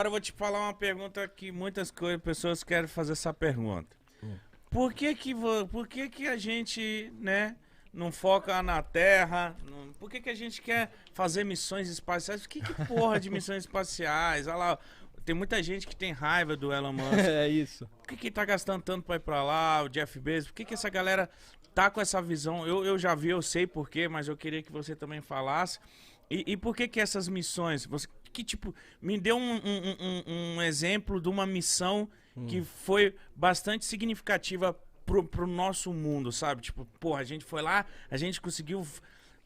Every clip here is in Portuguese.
Agora eu vou te falar uma pergunta que muitas pessoas querem fazer essa pergunta. Por que que a gente, né, não foca na Terra? Por que que a gente quer fazer missões espaciais? Que porra de missões espaciais? Olha lá, tem muita gente que tem raiva do Elon Musk. É isso. Por que que tá gastando tanto pra ir pra lá, o Jeff Bezos? Por que que essa galera tá com essa visão? Eu já vi, eu sei por quê, mas eu queria que você também falasse. E por que que essas missões... que tipo, me deu um exemplo de uma missão que foi bastante significativa pro nosso mundo, sabe? Tipo, porra, a gente foi lá, a gente conseguiu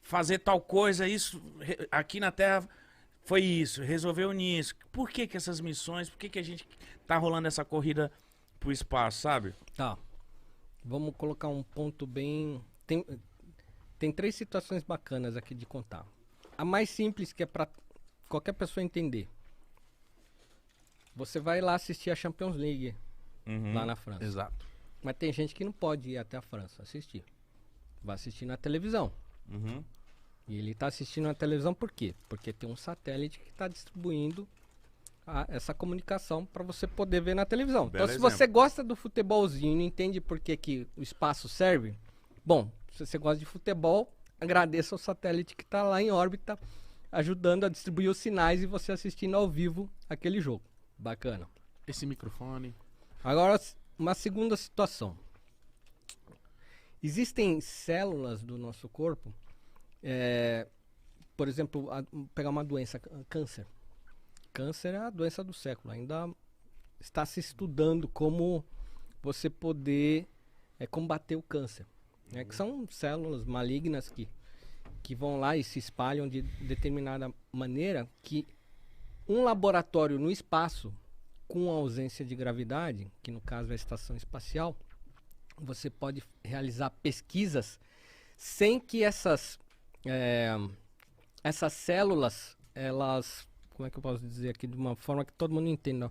fazer tal coisa, isso aqui na Terra foi isso, resolveu nisso. Por que que essas missões, por que que a gente tá rolando essa corrida pro espaço, sabe? Tá. Vamos colocar um ponto bem... Tem três situações bacanas aqui de contar. A mais simples, que é pra qualquer pessoa entender. Você vai lá assistir a Champions League, lá na França. Exato. Mas tem gente que não pode ir até a França assistir. Vai assistir na televisão. E ele tá assistindo na televisão por quê? Porque tem um satélite que está distribuindo essa comunicação para você poder ver na televisão. Belo Então, se exemplo. você gosta do futebolzinho e não entende por que que o espaço serve, bom, se você gosta de futebol, agradeça ao satélite que está lá em órbita, ajudando a distribuir os sinais e você assistindo ao vivo aquele jogo. Bacana. Esse microfone. Agora, uma segunda situação. Existem células do nosso corpo, por exemplo, pegar uma doença, câncer. Câncer é a doença do século. Ainda está se estudando como você poder combater o câncer. Que são células malignas que vão lá e se espalham de determinada maneira que um laboratório no espaço, com ausência de gravidade, que no caso é a estação espacial, você pode realizar pesquisas sem que essas células, elas, como é que eu posso dizer aqui, de uma forma que todo mundo entenda.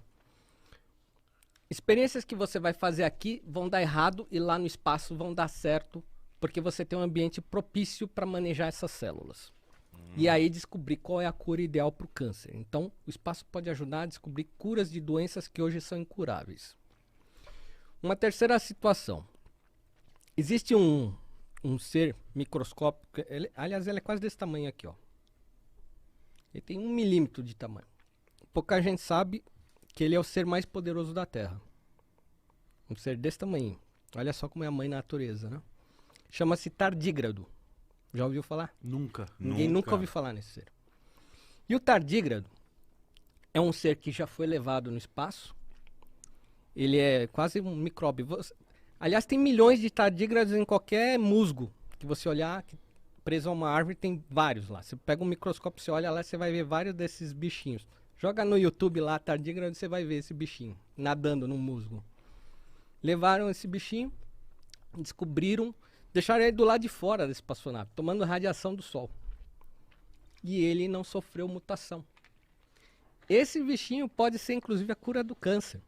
Experiências que você vai fazer aqui vão dar errado e lá no espaço vão dar certo, porque você tem um ambiente propício para manejar essas células. E aí descobrir qual é a cura ideal para o câncer. Então, o espaço pode ajudar a descobrir curas de doenças que hoje são incuráveis. Uma terceira situação. Existe um ser microscópico, aliás, ele é quase desse tamanho aqui, ó. Ele tem 1 milímetro de tamanho. Pouca gente sabe que ele é o ser mais poderoso da Terra. Um ser desse tamanho. Olha só como é a mãe natureza, né? Chama-se tardígrado. Já ouviu falar? Nunca. Ninguém nunca ouviu falar nesse ser. E o tardígrado é um ser que já foi levado no espaço. Ele é quase um micróbio. Aliás, tem milhões de tardígrados em qualquer musgo que você olhar, preso a uma árvore, tem vários lá. Você pega um microscópio, você olha lá, você vai ver vários desses bichinhos. Joga no YouTube lá, tardígrado, você vai ver esse bichinho nadando no musgo. Levaram esse bichinho, descobriram, deixaram ele do lado de fora da espaçonave, tomando radiação do Sol. E ele não sofreu mutação. Esse bichinho pode ser, inclusive, a cura do câncer.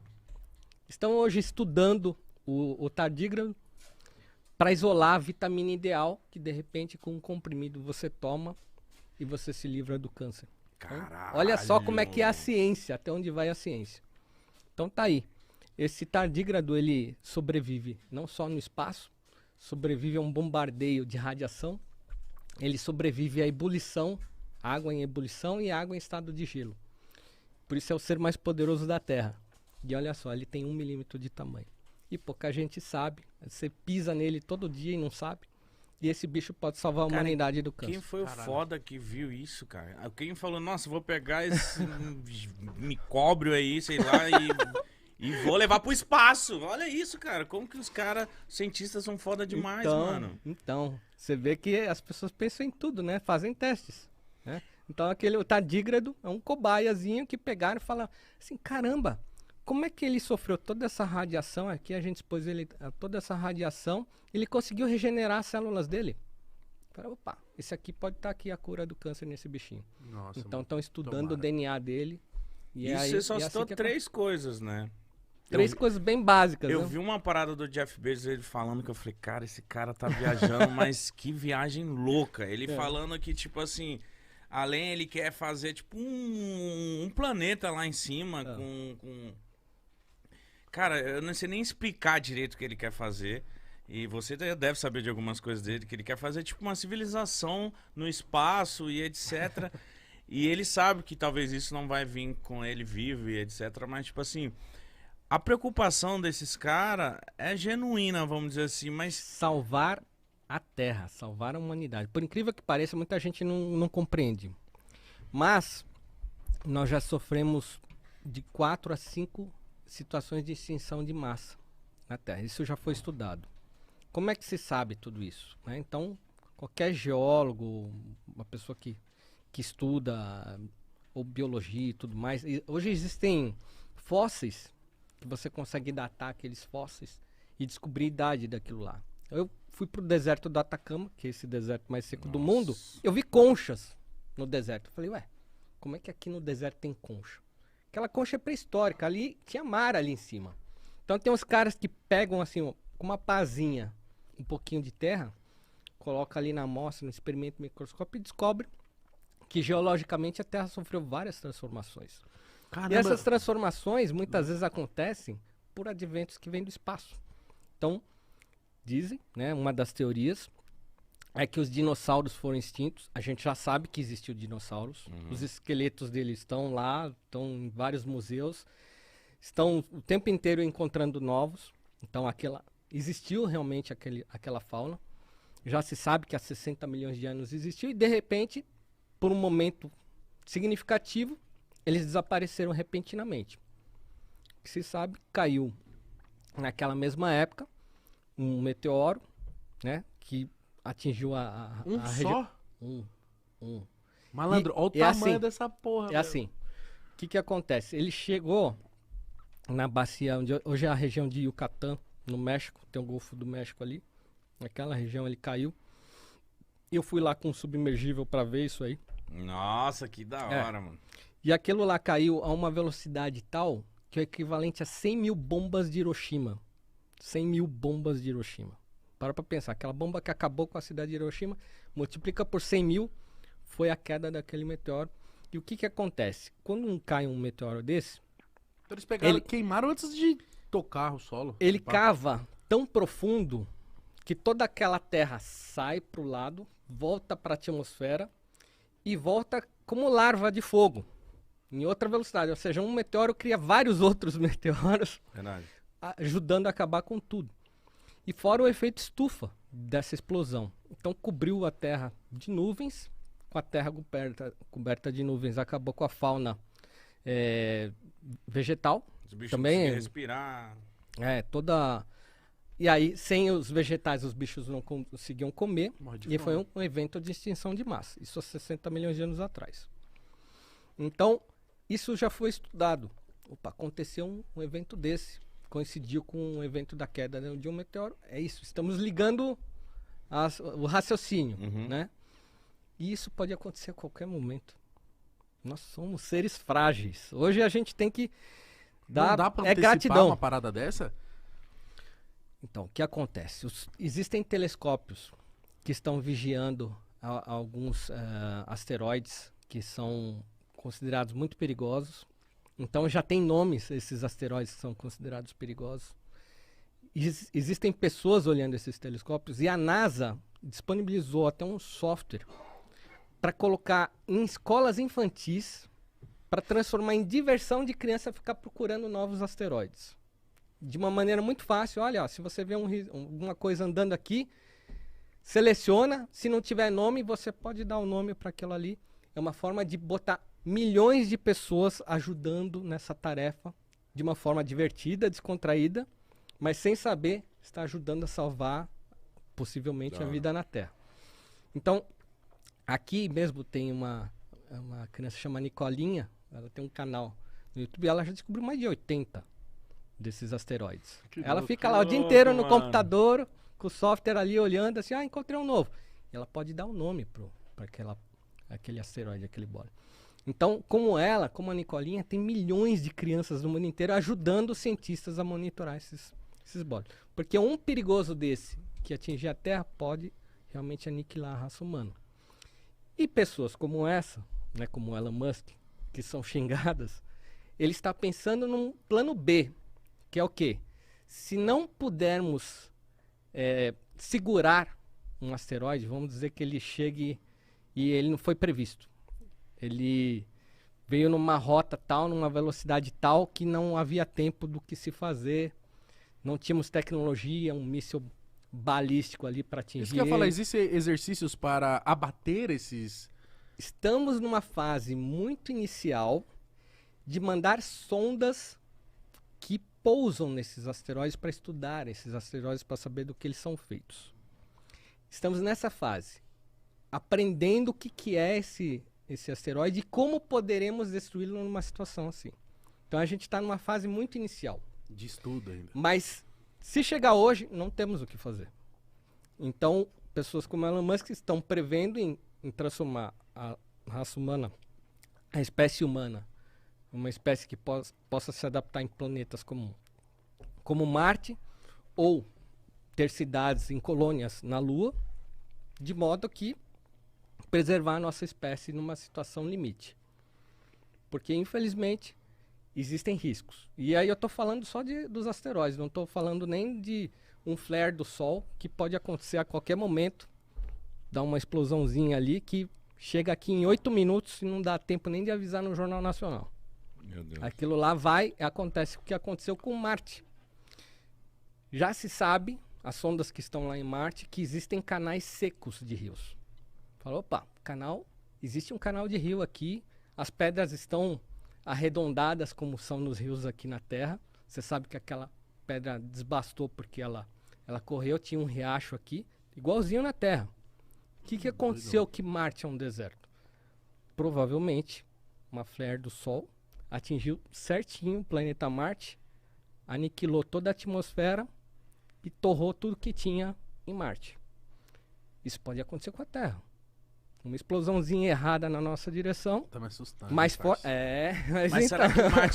Estão hoje estudando o tardígrado para isolar a vitamina ideal, que de repente com um comprimido você toma e você se livra do câncer. Caralho. Olha só como é que é a ciência, até onde vai a ciência. Então tá aí. Esse tardígrado, ele sobrevive não só no espaço, sobrevive a um bombardeio de radiação, ele sobrevive à ebulição, água em ebulição e água em estado de gelo. Por isso é o ser mais poderoso da Terra. E olha só, ele tem 1 milímetro de tamanho. E pouca gente sabe, você pisa nele todo dia e não sabe. E esse bicho pode salvar a humanidade do câncer. Quem foi o foda que viu isso, cara? Quem falou, nossa, vou pegar esse micóbrio aí, sei lá, e vou levar pro espaço. Olha isso, cara. Como que os cientistas são foda demais, mano. Então, você vê que as pessoas pensam em tudo, né? Fazem testes, né? Então, o tardígrado é um cobaiazinho que pegaram e falaram assim, caramba, como é que ele sofreu toda essa radiação aqui, a gente expôs ele a toda essa radiação, ele conseguiu regenerar as células dele. Falaram, opa, esse aqui pode estar aqui a cura do câncer nesse bichinho. Nossa, então, estão estudando tomara. o DNA dele. E Isso aí, você só e citou assim que três coisas, né? Três coisas bem básicas, Eu né? vi uma parada do Jeff Bezos, ele falando que eu falei, cara, esse cara tá viajando, mas que viagem louca. Ele falando que, tipo assim, além ele quer fazer tipo um planeta lá em cima Cara, eu não sei nem explicar direito o que ele quer fazer. E você deve saber de algumas coisas dele, que ele quer fazer tipo uma civilização no espaço e etc. E ele sabe que talvez isso não vai vir com ele vivo e etc. Mas tipo assim, a preocupação desses caras é genuína, vamos dizer assim, mas... Salvar a Terra, salvar a humanidade. Por incrível que pareça, muita gente não compreende. Mas nós já sofremos de 4 a 5 situações de extinção de massa na Terra. Isso já foi estudado. Como é que se sabe tudo isso, né? Então, qualquer geólogo, uma pessoa que estuda ou biologia e tudo mais, hoje existem fósseis que você consegue datar aqueles fósseis e descobrir a idade daquilo lá. Eu fui pro deserto do Atacama, que é esse deserto mais seco do mundo, eu vi conchas no deserto. Eu falei, ué, como é que aqui no deserto tem concha? Aquela concha é pré-histórica, ali tinha mar ali em cima. Então tem uns caras que pegam assim, ó, com uma pazinha, um pouquinho de terra, coloca ali na amostra, no experimento microscópio e descobre que geologicamente a Terra sofreu várias transformações. Caramba. E essas transformações muitas vezes acontecem por adventos que vêm do espaço. Então, dizem, né, uma das teorias é que os dinossauros foram extintos. A gente já sabe que existiu dinossauros. Os esqueletos deles estão lá, estão em vários museus. Estão o tempo inteiro encontrando novos. Então, existiu realmente aquela fauna. Já se sabe que há 60 milhões de anos existiu e, de repente, por um momento significativo, eles desapareceram repentinamente. O que se sabe, caiu naquela mesma época um meteoro, né, que atingiu a região. Malandro, olha o tamanho dessa porra. É assim, o que acontece? Ele chegou na bacia, onde hoje é a região de Yucatán, no México, tem o Golfo do México ali. Naquela região ele caiu. Eu fui lá com um submergível para ver isso aí. Nossa, que da hora, mano. E aquilo lá caiu a uma velocidade tal que é o equivalente a 100 mil bombas de Hiroshima. 100 mil bombas de Hiroshima. Para pra pensar, aquela bomba que acabou com a cidade de Hiroshima, multiplica por 100 mil, foi a queda daquele meteoro. E o que acontece? Quando cai um meteoro desse... Então eles pegaram, queimaram antes de tocar o solo. Ele cava tão profundo que toda aquela terra sai pro lado, volta para a atmosfera e volta como larva de fogo, em outra velocidade. Ou seja, um meteoro cria vários outros meteoros, Verdade. ajudando a acabar com tudo. E fora o efeito estufa dessa explosão. Então cobriu a Terra de nuvens, com a Terra coberta de nuvens, acabou com a fauna vegetal. Os bichos também conseguiam respirar. Toda... E aí, sem os vegetais, os bichos não conseguiam comer. E foi um evento de extinção de massa. Isso há 60 milhões de anos atrás. Então, isso já foi estudado. Opa, aconteceu um evento desse. Coincidiu com um evento da queda de um meteoro. É isso, estamos ligando o raciocínio, né? E isso pode acontecer a qualquer momento. Nós somos seres frágeis. Hoje a gente tem que dar... Não dá pra antecipar gratidão. uma parada dessa? Então, o que acontece? Existem telescópios que estão vigiando alguns asteroides que são considerados muito perigosos. Então já tem nomes esses asteroides que são considerados perigosos. Existem pessoas olhando esses telescópios e a NASA disponibilizou até um software para colocar em escolas infantis para transformar em diversão de criança ficar procurando novos asteroides. De uma maneira muito fácil. Olha, ó, se você vê alguma coisa andando aqui, seleciona. Se não tiver nome, você pode dar o nome para aquilo ali. É uma forma de botar milhões de pessoas ajudando nessa tarefa de uma forma divertida, descontraída, mas sem saber está ajudando a salvar possivelmente a vida na Terra. Então, aqui mesmo tem uma criança chamada Nicolinha, ela tem um canal no YouTube, ela já descobriu mais de 80 desses asteroides. Ela fica lá o dia inteiro no computador, com o software ali olhando, assim, encontrei um novo. E ela pode dar um nome para aquele asteroide, aquele bolo. Então, como a Nicolinha, tem milhões de crianças no mundo inteiro ajudando os cientistas a monitorar esses bolos. Porque um perigoso desse, que atingir a Terra, pode realmente aniquilar a raça humana. E pessoas como essa, né, como Elon Musk, que são xingadas, ele está pensando num plano B, que é o quê? Se não pudermos segurar um asteroide, vamos dizer que ele chegue e ele não foi previsto. Ele veio numa rota tal, numa velocidade tal, que não havia tempo do que se fazer. Não tínhamos tecnologia, um míssil balístico ali para atingir. Isso que eu ia falar, existem exercícios para abater esses... Estamos numa fase muito inicial de mandar sondas que pousam nesses asteroides para estudar esses asteroides, para saber do que eles são feitos. Estamos nessa fase, aprendendo o que é esse asteroide e como poderemos destruí-lo numa situação assim. Então a gente está numa fase muito inicial. De estudo ainda. Mas se chegar hoje, não temos o que fazer. Então, pessoas como Elon Musk estão prevendo em transformar a raça humana, a espécie humana, uma espécie que possa se adaptar em planetas como Marte, ou ter cidades em colônias na Lua, de modo que preservar a nossa espécie numa situação limite. Porque, infelizmente, existem riscos. E aí eu estou falando só dos asteroides, não estou falando nem de um flare do Sol, que pode acontecer a qualquer momento, dar uma explosãozinha ali, que chega aqui em 8 minutos e não dá tempo nem de avisar no Jornal Nacional. Meu Deus. Aquilo lá acontece o que aconteceu com Marte. Já se sabe, as sondas que estão lá em Marte, que existem canais secos de rios. Falou, opa, existe um canal de rio aqui, as pedras estão arredondadas como são nos rios aqui na Terra. Você sabe que aquela pedra desbastou porque ela correu, tinha um riacho aqui, igualzinho na Terra. O que aconteceu que Marte é um deserto? Provavelmente, uma flare do Sol atingiu certinho o planeta Marte, aniquilou toda a atmosfera e torrou tudo que tinha em Marte. Isso pode acontecer com a Terra. Uma explosãozinha errada na nossa direção. Tá me assustando. Mas Mas será que Marte